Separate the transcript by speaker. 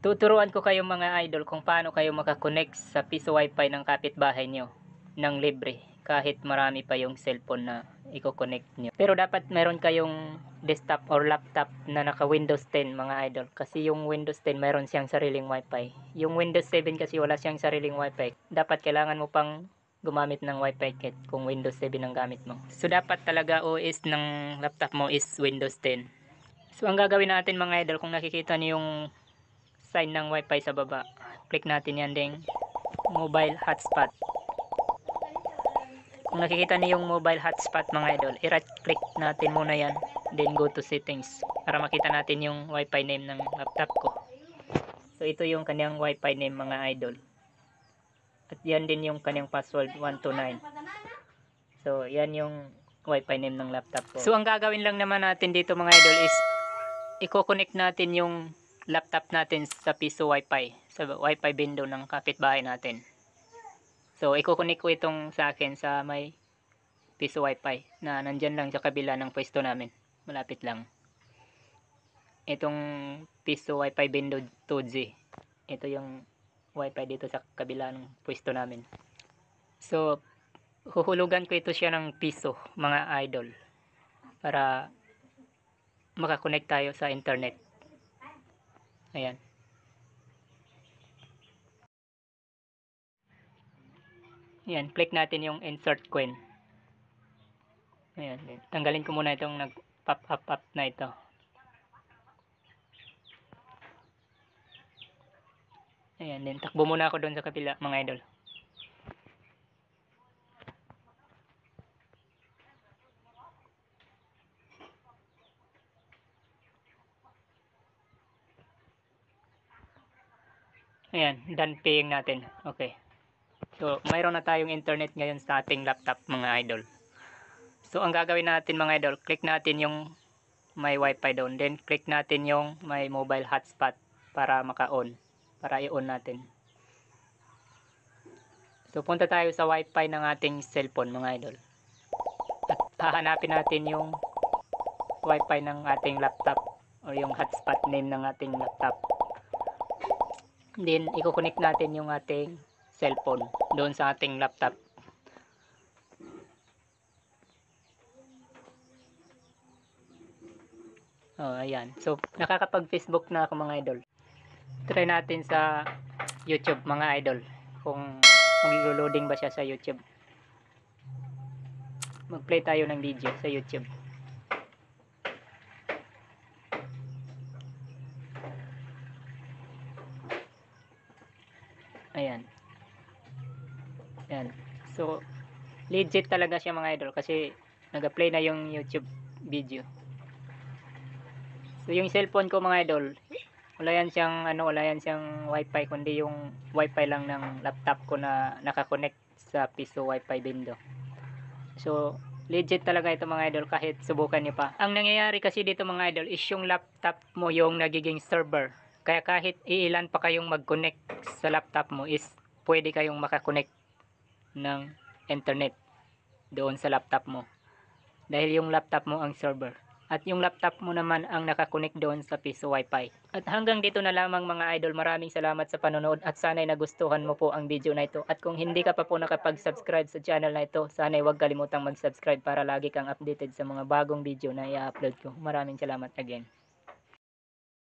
Speaker 1: Tuturuan ko kayo mga idol kung paano kayo makakonect sa piso wifi ng kapitbahay nyo ng libre kahit marami pa yung cellphone na i-connect nyo. Pero dapat meron kayong desktop or laptop na naka Windows 10 mga idol, kasi yung Windows 10 meron siyang sariling wifi. Yung Windows 7 kasi wala siyang sariling wifi. Dapat kailangan mo pang gumamit ng wifi kit kung Windows 7 ang gamit mo. So dapat talaga OS ng laptop mo is Windows 10. So ang gagawin natin mga idol, kung nakikita niyo yung sign ng wifi sa baba, click natin yan ding mobile hotspot. Kung nakikita niyo yung mobile hotspot mga idol, i-right click natin muna yan, then go to settings para makita natin yung wifi name ng laptop ko. So ito yung kanyang wifi name mga idol, at yan din yung kanyang password 129. So yan yung wifi name ng laptop ko. So ang gagawin lang naman natin dito mga idol is i-connect natin yung laptop natin sa piso wifi, sa wifi window ng kapitbahay natin. So i-connect ko itong sa akin sa may piso wifi na nandyan lang sa kabila ng pwesto namin, malapit lang. Itong piso wifi window 2G, ito yung wifi dito sa kabila ng pwesto namin. So huhulugan ko ito siya ng piso mga idol para makakonect tayo sa internet. Ayan. Ayan, click natin yung insert coin. Ayan, tanggalin ko muna itong nag-pop up na ito. Ayan, then takbo muna ako doon sa kabila mga idol. Ayan, done paying natin. Okay. So, mayroon na tayong internet ngayon sa ating laptop mga idol. So, ang gagawin natin mga idol, click natin yung may wifi doon. Then, click natin yung may mobile hotspot para maka-on. Para i-on natin. So, punta tayo sa wifi ng ating cellphone mga idol. At hahanapin natin yung wifi ng ating laptop o yung hotspot name ng ating laptop. Then, i-connect natin yung ating cellphone doon sa ating laptop. Oh, ayan. So, nakakapag-Facebook na ako mga idol. Try natin sa YouTube mga idol. Kung mag-loading ba siya sa YouTube. Mag-play tayo ng video sa YouTube. Ayan. Ayan. So, legit talaga siya mga idol kasi nag-play na yung YouTube video. So, yung cellphone ko mga idol, wala yan siyang wifi, kundi yung wifi lang ng laptop ko na nakakonect sa piso wifi window. So, legit talaga ito mga idol kahit subukan nyo pa. Ang nangyayari kasi dito mga idol is yung laptop mo yung nagiging server. Kaya kahit iilan pa kayong mag-connect sa laptop mo is pwede kayong makakonect ng internet doon sa laptop mo. Dahil yung laptop mo ang server. At yung laptop mo naman ang nakakonect doon sa piso wifi. At hanggang dito na lamang mga idol. Maraming salamat sa panonood at sana'y nagustuhan mo po ang video na ito. At kung hindi ka pa po nakapag-subscribe sa channel na ito, sana'y huwag kalimutang mag-subscribe para lagi kang updated sa mga bagong video na i-upload ko. Maraming salamat again.